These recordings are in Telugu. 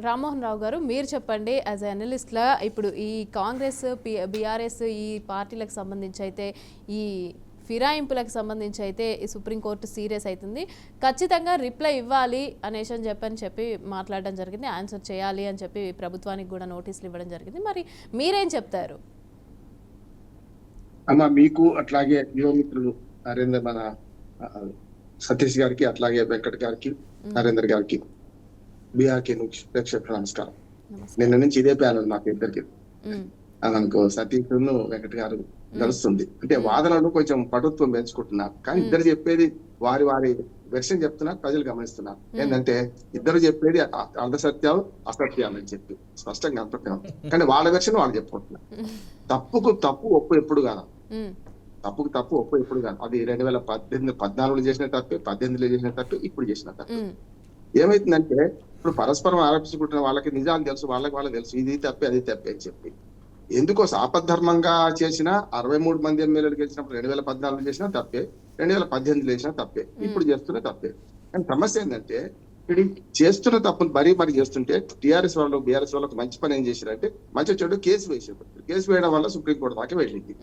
రామ్మోహన్ రావు గారు, మీరు చెప్పండి యాజ్ అనలిస్ట్లా, ఇప్పుడు ఈ కాంగ్రెస్ బీఆర్ఎస్ ఈ పార్టీలకు సంబంధించి అయితే ఈ ఫిరాయింపులకు సంబంధించి అయితే ఈ సుప్రీంకోర్టు సీరియస్ అవుతుంది, ఖచ్చితంగా రిప్లై ఇవ్వాలి అనేసి అని చెప్పి మాట్లాడడం జరిగింది, ఆన్సర్ చేయాలి అని చెప్పి ప్రభుత్వానికి కూడా నోటీసులు ఇవ్వడం జరిగింది. మరి మీరేం చెప్తారు? అమ్మ మీకు అట్లాగే యువమిత్రులు నరేందర్ మన సతీష్ గారికి అట్లాగే వెంకట్ గారికి నరేందర్ గారికి బీఆర్కే ప్రేక్షకులకు నమస్కారం. నిన్న నుంచి ఇదే ప్యానల్ మాకు ఇద్దరికి మనకు సతీష్ వెంకట్ గారు నడుస్తుంది. అంటే వాదనలు కొంచెం పటుత్వం పెంచుకుంటున్నారు, కానీ ఇద్దరు చెప్పేది వారి వారి వెర్షన్ చెప్తున్నారు, ప్రజలు గమనిస్తున్నారు. ఏంటంటే ఇద్దరు చెప్పేది అర్ధసత్యాలు అసత్యాలు అని చెప్పి స్పష్టంగా అంటున్నాం, కానీ వాళ్ళ వెర్షన్ వాళ్ళు చెప్పుకుంటున్నారు. తప్పుకు తప్పు ఒప్పు ఎప్పుడు కాదు, తప్పుకు తప్పు ఒప్పు ఎప్పుడు కాదు. అది 2014 చేసిన తప్పే, 18లో చేసిన తప్పే, ఇప్పుడు చేసిన తప్పే. ఏమైతుందంటే ఇప్పుడు పరస్పరం ఆరోపించుకుంటున్న వాళ్ళకి నిజాలు తెలుసు, వాళ్ళకి తెలుసు ఇది తప్పే అది తప్పే అని చెప్పి ఎందుకో ఆపద్ధర్మంగా చేసిన 63 మంది ఎమ్మెల్యేలు గెలిచినప్పుడు 2014 చేసినా తప్పే, 2018 చేసినా తప్పే, ఇప్పుడు చేస్తున్న తప్పే. కానీ సమస్య ఏంటంటే ఇది చేస్తున్న తప్పులు మరీ చేస్తుంటే టీఆర్ఎస్ వాళ్ళు బీఆర్ఎస్ వాళ్ళకి మంచి పని ఏం చేశారంటే మంచి చెడు కేసు వేసారు. కేసు వేయడం వల్ల సుప్రీంకోర్టు దాకా వెళ్ళింది.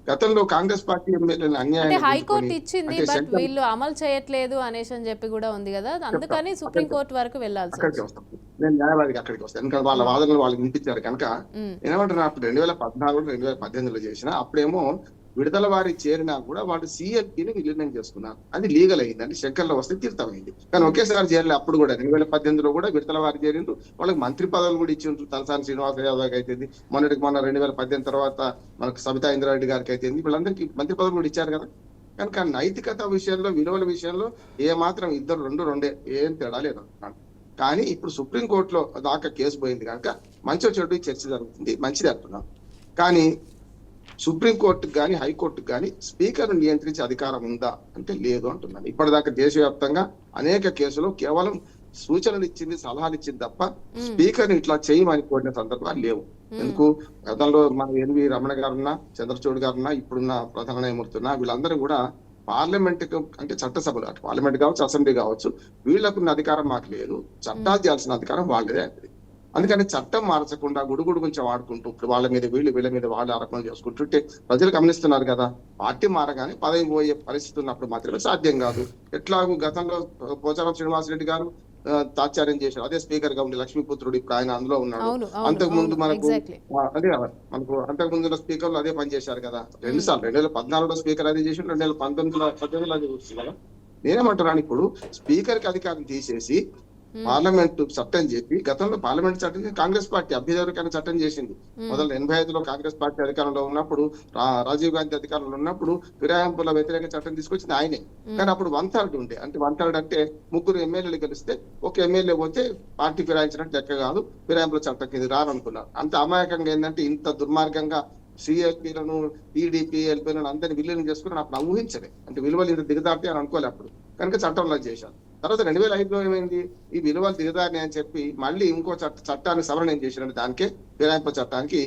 గతంలో కాంగ్రెస్ పార్టీ ఎమ్మెల్యేలు అన్యాయం హైకోర్టు ఇచ్చింది, బట్ వీళ్ళు అమలు చేయట్లేదు అనేసి అని చెప్పి కూడా ఉంది కదా, అందుకని సుప్రీంకోర్టు వరకు వెళ్ళాల్సి అక్కడికి వస్తాం. నేను న్యాయవాదికి అక్కడికి వస్తాను, ఎందుకంటే వాళ్ళ వాదనలు వాళ్ళకి వినిపించారు కనుక. ఏమంటారు, అప్పుడు 2014 2018లో చేసిన అప్పుడేమో విడుదల వారి చేరినా కూడా వాళ్ళు సిఎల్పిని విలీనం చేసుకున్నారు, అది లీగల్ అయింది, అంటే శంకర్లో వస్తే తీర్థమైంది. కానీ ఒకేసారి చేరలే. అప్పుడు కూడా 2018లో కూడా విడుదల వారి చేరిండ్రు, వాళ్ళకి మంత్రి పదవులు కూడా ఇచ్చిండ్రు. తలసాని శ్రీనివాస యాదవ్ అయితేంది, మొన్న 2018 తర్వాత మనకు సబితా ఇంద్రారెడ్డి గారికి అయితేంది, వీళ్ళందరికీ మంత్రి పదవులు కూడా ఇచ్చారు కదా. కనుక నైతికత విషయంలో, విలువల విషయంలో ఏ మాత్రం ఇద్దరు రెండే ఏం తేడా లేదు. కానీ ఇప్పుడు సుప్రీంకోర్టులో దాకా కేసు పోయింది కనుక మంచి చెడు చర్చ జరుగుతుంది, మంచిది అంటున్నాం. కానీ సుప్రీంకోర్టుకు కానీ హైకోర్టుకు కానీ స్పీకర్ నియంత్రించే అధికారం ఉందా అంటే లేదు అంటున్నాను. ఇప్పటిదాకా దేశవ్యాప్తంగా అనేక కేసులు కేవలం సూచనలు ఇచ్చింది, సలహాలు ఇచ్చింది తప్ప స్పీకర్ ఇట్లా చేయమని కోరిన సందర్భాలు లేవు. ఎందుకు గతంలో మన ఎన్వి రమణ గారున్నా, చంద్రచూడ్ గారున్నా, ఇప్పుడున్న ప్రధాన న్యాయమూర్తి ఉన్నా, వీళ్ళందరూ కూడా పార్లమెంట్ అంటే చట్టసభలు అటు పార్లమెంట్ కావచ్చు, అసెంబ్లీ కావచ్చు, వీళ్ళకున్న అధికారం మాకు లేదు, చట్టాలు చేయాల్సిన అధికారం వాళ్ళదే అంటది. అందుకని చట్టం మార్చకుండా గుడుగుడు కొంచెం వాడుకుంటూ ఇప్పుడు వాళ్ళ మీద వీళ్ళ మీద వాళ్ళు ఆరోపణలు చేసుకుంటుంటే ప్రజలు గమనిస్తున్నారు కదా. పార్టీ మారగానే పదవి పోయే పరిస్థితి ఉన్నప్పుడు మాత్రమే సాధ్యం కాదు. ఎట్లాగూ గతంలో పోచారం శ్రీనివాసరెడ్డి గారు తాత్సార్యం చేశారు, అదే స్పీకర్ గా ఉండి లక్ష్మీపుత్రుడు ఇప్పుడు ఆయన అందులో ఉన్నాడు. అంతకుముందు మనకు అంతకుముందు స్పీకర్లు అదే పని చేశారు కదా 2 సార్లు. 2014లో స్పీకర్ అదే చేసి 2019లో అదే వచ్చింది కదా. నేనేమంటున్నాను, ఇప్పుడు స్పీకర్ కి అధికారం తీసేసి పార్లమెంట్ చట్టం చెప్పి, గతంలో పార్లమెంట్ చట్టం కాంగ్రెస్ పార్టీ అభ్యర్థికరణ చట్టం చేసింది. మొదలు 85లో కాంగ్రెస్ పార్టీ అధికారంలో ఉన్నప్పుడు, రాజీవ్ గాంధీ అధికారంలో ఉన్నప్పుడు ఫిరాయింపుల వ్యతిరేక చట్టం తీసుకొచ్చింది ఆయనే. కానీ అప్పుడు 1/3 ఉండే, అంటే 1/3 అంటే 3 ఎమ్మెల్యేలు గెలిస్తే ఒక ఎమ్మెల్యే పోతే పార్టీ ఫిరాయించినట్టు లెక్క కాదు, ఫిరాయింపుల చట్టం కింద రారనుకున్నారు. అంత అమాయకంగా ఏంటంటే ఇంత దుర్మార్గంగా సిఎల్పీలను టీడీపీఎల్పీలను అందరినీ విలీనం చేసుకుని అప్పుడు ఊహించలే, అంటే విలువలు ఇంత దిగదాటి అని అనుకోలే అప్పుడు, కనుక చట్టంలో చేశారు. తర్వాత 2005లో ఏమైంది, ఈ విలువలు దిగదారిని అని చెప్పి మళ్ళీ ఇంకో చట్టాన్ని సవరణ ఏం చేసినట్టు దానికే ఫిరాయింపుల చట్టానికి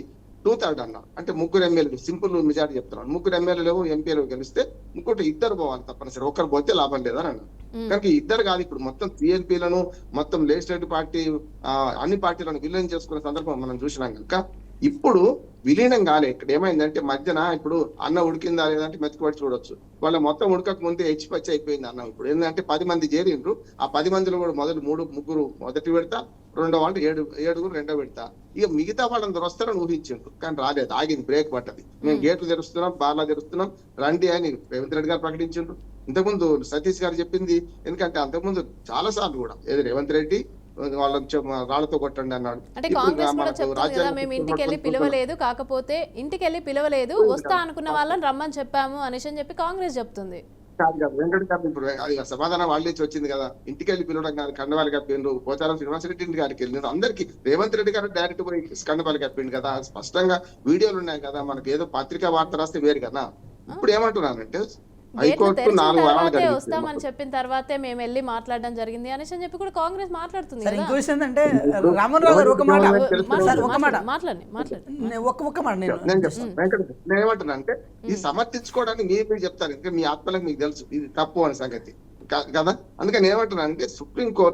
2/3 అన్నారు. అంటే 3 ఎమ్మెల్యేలు, సింపుల్ మెజారిటీ చెప్తున్నాను, 3 ఎమ్మెల్యేలు ఎంపీలు గెలిస్తే ఇంకోటి 2 పోవాలి తప్పనిసరి, ఒకరు పోతే లాభం లేదని అన్నారు. కనుక 2 కాదు, ఇప్పుడు మొత్తం సిఎల్పీలను మొత్తం లెజిస్లేటివ్ పార్టీ అన్ని పార్టీలను విలీనం చేసుకునే సందర్భం మనం చూసినాం. కనుక ఇప్పుడు విలీనం కాలే. ఇక్కడ ఏమైందంటే మధ్యన ఇప్పుడు అన్నం ఉడికిందా లేదంటే మెతుకుబడి చూడొచ్చు, వాళ్ళ మొత్తం ఉడకక ముందే హెచ్చిపచ్చి అయిపోయింది అన్నం. ఇప్పుడు ఏంటంటే 10 మంది చేరిండ్రు, ఆ 10 మందిలో కూడా మొదటి 3 మొదటి విడత, రెండో వాళ్ళు 7 రెండో విడత, ఇక మిగతా వాళ్ళందరూ వస్తారని ఊహించిండ్రు, కానీ రాలేదు, ఆగింది, బ్రేక్ పట్టది. మేము గేట్లు తెరుస్తున్నాం, బార్లా తెరుస్తున్నాం, రండి అని రేవంత్ రెడ్డి గారు ప్రకటించిండ్రు. ఇంతకుముందు సతీష్ గారు చెప్పింది, ఎందుకంటే అంతకుముందు చాలా సార్లు కూడా ఏదో రేవంత్ రెడ్డి వాళ్ళని రాళ్లతో కొట్టండి అన్నాడు. అంటే కాంగ్రెస్ కూడా చెప్తుంది కదా, మేము ఇంటికి వెళ్ళి పిలవలేదు, కాకపోతే ఇంటికి వెళ్ళి పిలవలేదు, వస్తా అనుకున్న వాళ్ళని రమ్మని చెప్పాము అనేసి అని చెప్పి కాంగ్రెస్ చెప్తుంది. వెంకట గారు ఇప్పుడు సమాధానం వాళ్ళ నుంచి వచ్చింది కదా, ఇంటికి వెళ్ళి పిలవడం కాదు, కండవాళ్ళు కప్పిండ్రు, పోచారం శ్రీనివాసరెడ్డి ఇంటి గారికి వెళ్ళిండ్రు, అందరికి రేవంత్ రెడ్డి గారు డైరెక్ట్ పోయి కండవాళ్ళు కప్పిండు కదా, స్పష్టంగా వీడియోలు ఉన్నాయి కదా. మనకి ఏదో పత్రికా వార్త రాస్తే వేరు కదా. ఇప్పుడు ఏమంటున్నానంటే హైకోర్టు 4 వారాలు వస్తామని చెప్పిన తర్వాతే మేము వెళ్ళి మాట్లాడడం జరిగింది అనేసి అని చెప్పి కూడా కాంగ్రెస్ మాట్లాడుతుంది. నేను ఏమంటున్నా అంటే ఇది సమర్థించుకోవడానికి మీరు చెప్తారు, ఇంకా మీ ఆత్మలకు మీకు తెలుసు ఇది తప్పు అనే సంగతి. కదా. అందుకని ఏమంటున్నా అంటే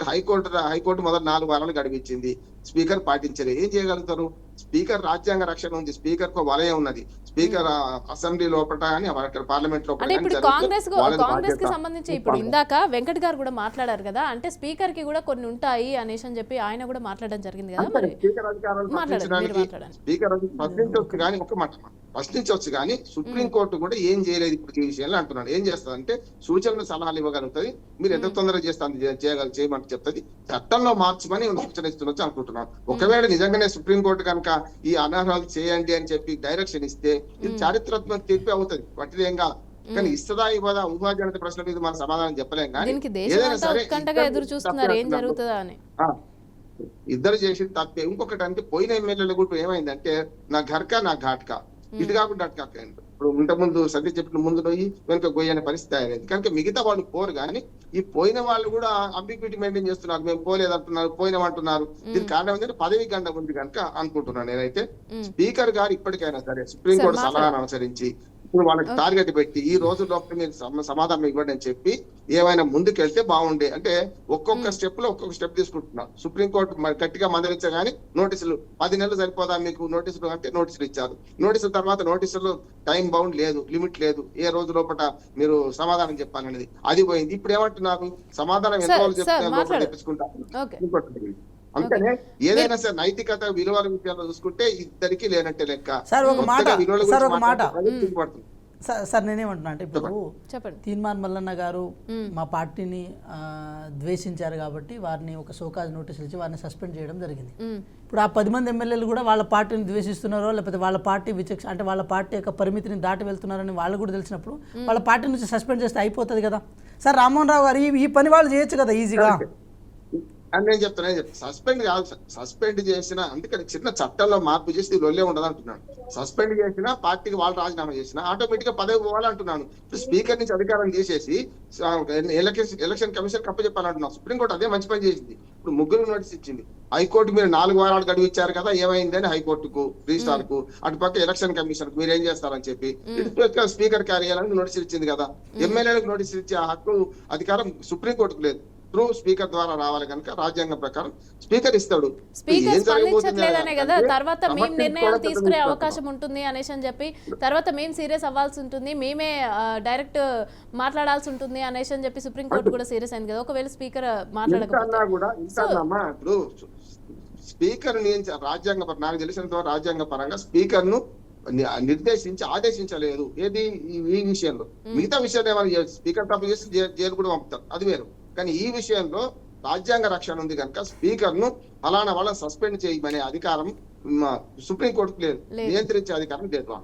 హైకోర్టు మొదటి 4 వారాలు గడిపించింది, స్పీకర్ పాటించలేదు. ఏం చేయగలుగుతారు? స్పీకర్ రాజ్యాంగ రక్షణ ఉంది, స్పీకర్ కు వలయం ఉన్నది. స్పీకర్ అసెంబ్లీ లోపల కానీ అక్కడ పార్లమెంట్ లోపల అంటే కానీ ఇప్పుడు జరిగితే వాళ్ళది కాంగ్రెస్ కి బాధ్యత. సంబంధించి ఇప్పుడు ఇందాక వెంకట్ గారు కూడా మాట్లాడారు కదా, అంటే స్పీకర్ కి కూడా కొన్ని ఉంటాయి అనేసి అని చెప్పి ఆయన కూడా మాట్లాడడం జరిగింది కదా. మరి స్పీకర్ అధికారాలు మాట్లాడండి, ప్రశ్నించడానికి మీరు మాట్లాడండి. స్పీకర్ ప్రశ్నించవచ్చు కానీ ఒక మాట ప్రశ్నించవచ్చు కానీ సుప్రీం కోర్టు కూడా ఏం చేయలేదు ఇప్పుడు ఈ విషయంలో అంటున్నాడు. ఏం చేస్తుందంటే సూచనలు సలహాలు ఇవ్వగలుగుతుంది, మీరు ఎంత తొందరగా చేస్తాను చేయమంటే చెప్తుంది, చట్టంలో మార్చమని సూచన ఇస్తున్నచ్చు అనుకుంటున్నాను. ఒకవేళ నిజంగానే సుప్రీం కోర్టు కనుక ఈ అనర్హాలు చేయండి అని చెప్పి డైరెక్షన్ ఇస్తే ఇది చారిత్రాత్మక తీర్పు అవుతుంది, వట్టిదేంగా. కానీ ఇస్తదా ఇవ్వదా ఊహాజనిత ప్రశ్న మీద మనం సమాధానం చెప్పలేం. కానీ దీనికి దేశమంతా ఉత్కంఠగా ఎదురు చూస్తున్నారు ఏం జరుగుతుందా అని. ఇద్దరు చేసి తప్పే. ఇంకొకటి అంటే పోయిన ఎమ్మెల్యేలు కూడా ఏమైందంటే నా ఘర్కా నా ఘాట్కా, ఇటు కాకుండా అటు కాకుండా ఇప్పుడు ఇంత ముందు సత్య చెప్పిన ముందు పోయి వెనుక గొయ్యి అనే పరిస్థితి అనేది. కనుక మిగతా వాళ్ళు పోరు కానీ ఈ పోయిన వాళ్ళు కూడా అంబిగ్యూటీ మెయింటైన్ చేస్తున్నారు, మేము పోలేదంటున్నారు, పోయినామంటున్నారు. దీనికి కారణం ఏంటంటే పదవి గండం ఉంది కనుక అనుకుంటున్నాను నేనైతే. స్పీకర్ గారు ఇప్పటికైనా సరే సుప్రీంకోర్టు సలహాను అనుసరించి ఇప్పుడు వాళ్ళకి టార్గెట్ పెట్టి ఈ రోజు లోపల మీరు సమాధానం ఇవ్వండి అని చెప్పి ఏమైనా ముందుకెళ్తే బాగుండే. అంటే ఒక్కొక్క స్టెప్ లో ఒక్కొక్క స్టెప్ తీసుకుంటున్నారు. సుప్రీంకోర్టు గట్టిగా మందలించగానే నోటీసులు 10 నెలలు సరిపోదా మీకు నోటీసులు అంటే నోటీసులు ఇచ్చారు. నోటీసుల తర్వాత నోటీసులు టైం బౌండ్ లేదు, లిమిట్ లేదు, ఏ రోజు లోపల మీరు సమాధానం చెప్పాలనేది అది పోయింది. ఇప్పుడు ఏమంటున్నారు సమాధానం ఎంత రోజులు చెప్తే లోపల తెప్పించుకుంటారు. అందుకనే ఏదైనా సరే నైతికత విలువల విషయాల్లో చూసుకుంటే ఇద్దరికి లేనట్టే లెక్క. సార్ ఒక మాట పడుతుంది. సార్ నేనేమంటున్నా అంటే ఇప్పుడు చెప్పండి. తీన్మార్ మల్లన్న గారు మా పార్టీని ద్వేషించారు కాబట్టి వారిని ఒక షోకాజ్ నోటీసులు ఇచ్చి వారిని సస్పెండ్ చేయడం జరిగింది. ఇప్పుడు ఆ 10 మంది ఎమ్మెల్యేలు కూడా వాళ్ళ పార్టీని ద్వేషిస్తున్నారో లేకపోతే వాళ్ళ పార్టీ విచక్షణ అంటే వాళ్ళ పార్టీ యొక్క పరిమితిని దాటి వెళ్తున్నారని వాళ్ళు కూడా తెలిసినప్పుడు వాళ్ళ పార్టీ నుంచి సస్పెండ్ చేస్తే అయిపోతుంది కదా. సార్ రామ్మోహన్ రావు గారు ఈ పని వాళ్ళు చేయొచ్చు కదా ఈజీగా అని నేను చెప్తాను. సస్పెండ్ కాదు, సస్పెండ్ చేసిన అందుకని చిన్న చట్టంలో మార్పు చేసి లొల్లే ఉండదు అంటున్నాను. సస్పెండ్ చేసినా పార్టీకి వాళ్ళు రాజీనామా చేసినా ఆటోమేటిక్ గా పదవి పోవాలంటున్నాను. స్పీకర్ నుంచి అధికారం చేసేసి ఎలక్షన్ కమిషన్ కప్పచెప్పాలంటున్నాను. సుప్రీంకోర్టు అదే మంచి పని చేసింది. ఇప్పుడు 3 నోటీస్ ఇచ్చింది. హైకోర్టు మీరు 4 వారాలు గడువు ఇచ్చారు కదా, ఏమైందని హైకోర్టుకు రిజిస్ట్రార్ కు అటుపక్క ఎలక్షన్ కమిషన్ కు మీరు ఏం చేస్తారని చెప్పి స్పీకర్ కార్యాలయానికి నోటీసులు ఇచ్చింది కదా. ఎమ్మెల్యేలకు నోటీసులు ఇచ్చే హక్కు అధికారం సుప్రీంకోర్టుకు లేదు, త్రూ స్పీకర్ ద్వారా రావాలి కనుక రాజ్యాంగం ప్రకారం స్పీకర్ ఇస్తాడు. స్పీకర్ స్పందించట్లేదనే కదా తర్వాత మేము నిర్ణయాలు తీసుకునే అవకాశం ఉంటుంది అనేసి అని చెప్పి తర్వాత మేము సీరియస్ అవ్వాల్సి ఉంటుంది, మేమే డైరెక్ట్ మాట్లాడాల్సి ఉంటుంది అనేసి అని చెప్పి సుప్రీంకోర్టు కూడా సీరియస్ అయింది కదా. ఒకవేళ స్పీకర్ మాట్లాడకపోతే ఇప్పుడు స్పీకర్ రాజ్యాంగ నాకు తెలిసినంత రాజ్యాంగ పరంగా స్పీకర్ ను నిర్దేశించి ఆదేశించలేదు ఏది ఈ విషయంలో. మిగతా విషయాలు ఏమైనా స్పీకర్ తప్పు చేసి జైలు కూడా పంపుతారు, అది వేరు. కానీ ఈ విషయంలో రాజ్యాంగ రక్షణ ఉంది కనుక స్పీకర్ ను ఫలానా వాళ్ళని సస్పెండ్ చేయమనే అధికారం సుప్రీంకోర్టుకు లేదు, నియంత్రించే అధికారం లేదు.